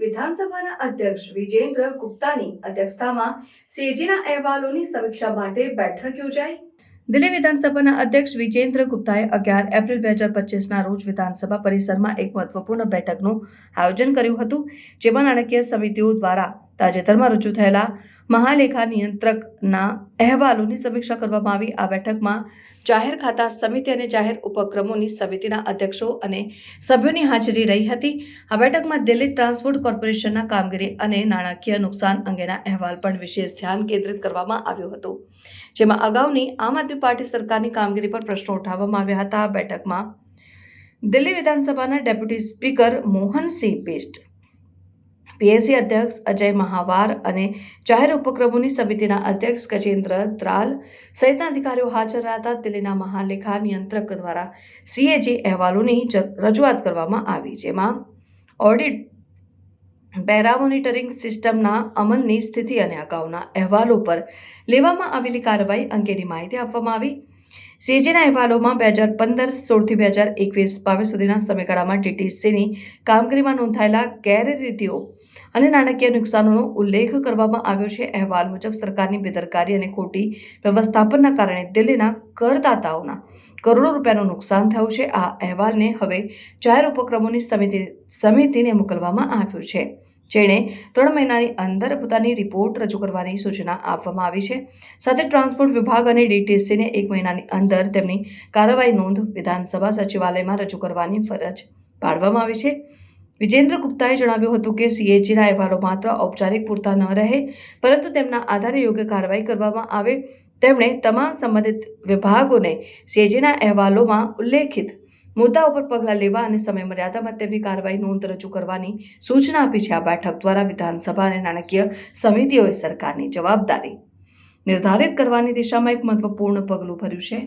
વિધાનસભાના અધ્યક્ષ વિજેન્દ્ર ગુપ્તાની અધ્યક્ષતામાં સીએજીના અહેવાલોની સમીક્ષા માટે બેઠક યોજાઈ। દિલ્હી વિધાનસભાના અધ્યક્ષ વિજેન્દ્ર ગુપ્તાએ 11 એપ્રિલ 2025ના રોજ વિધાનસભા પરિસરમાં એક મહત્વપૂર્ણ બેઠકનું આયોજન કર્યું હતું, જેમાં નાણાકીય સમિતિઓ દ્વારા તાજેતરમાં રજૂ થયેલા મહાલેખા નિયંત્રકના અહેવાલોની સમીક્ષા કરવામાં આવી। આ બેઠકમાં જાહેર ખાતા સમિતિ અને જાહેર ઉપક્રમોની સમિતિના અધ્યક્ષો અને સભ્યોની હાજરી રહી હતી। આ બેઠકમાં દિલ્હી ટ્રાન્સપોર્ટ કોર્પોરેશનના કામગીરી અને નાણાકીય નુકસાન અંગેના અહેવાલ પર વિશેષ ધ્યાન કેન્દ્રિત કરવામાં આવ્યું હતું, જેમાં અગાઉની આમ આદમી પાર્ટી સરકારની કામગીરી પર પ્રશ્નો ઉઠાવવામાં આવ્યા હતા। આ બેઠકમાં દિલ્હી વિધાનસભાના deputy speaker Mohansinh Bisht, PSC અધ્યક્ષ અજય મહાવાર અને જાહેર ઉપક્રમોની સમિતિના અધ્યક્ષ ગજેન્દ્ર ત્રાલ સહિતના અધિકારીઓ હાજર રહ્યા હતા। દિલ્હીના મહાલેખા નિયંત્રક દ્વારા સીએજી અહેવાલોની રજૂઆત કરવામાં આવી, જેમાં ઓડિટ, પેરા મોનિટરિંગ સિસ્ટમના અમલની સ્થિતિ અને અગાઉના અહેવાલો પર લેવામાં આવેલી કાર્યવાહી અંગેની માહિતી આપવામાં આવી। સીએજીના અહેવાલોમાં 2015-16થી 2021-22 સુધીના સમયગાળામાં ડીટીસીની કામગીરીમાં નોંધાયેલા ગેરરીતિઓ અને નાણાકીય નુકસાનોનો ઉલ્લેખ કરવામાં આવ્યો છે। અહેવાલ મુજબ સરકારની બેદરકારી અને ખોટી વ્યવસ્થાપનના કારણે દિલ્હીના કરદાતાઓના કરોડો રૂપિયાનું નુકસાન થયું છે। આ અહેવાલને હવે જાહેર ઉપક્રમોની સમિતિને મોકલવામાં આવ્યો છે, જેણે 3 મહિનાની અંદર પોતાની રિપોર્ટ રજૂ કરવાની સૂચના આપવામાં આવી છે। સાથે ટ્રાન્સપોર્ટ વિભાગ અને ડીટીસીને 1 મહિનાની અંદર તેમની કાર્યવાહી નોંધ વિધાનસભા સચિવાલયમાં રજૂ કરવાની ફરજ પાડવામાં આવી છે। વિજેન્દ્ર ગુપ્તાએ જણાવ્યું હતું કે સીએજીના અહેવાલો માત્ર ઔપચારિક પૂરતા ન રહે, પરંતુ તેમના આધારે યોગ્ય કાર્યવાહી કરવામાં આવે। તેમણે તમામ સંબંધિત વિભાગોને સીએજીના અહેવાલોમાં ઉલ્લેખિત મુદ્દાઓ પર પગલાં લેવા અને સમયમર્યાદામાં તેમની કાર્યવાહી નોંધ રજૂ કરવાની સૂચના આપી છે। આ બેઠક દ્વારા વિધાનસભા અને નાણાકીય સમિતિઓએ સરકારની જવાબદારી નિર્ધારિત કરવાની દિશામાં એક મહત્વપૂર્ણ પગલું ભર્યું છે।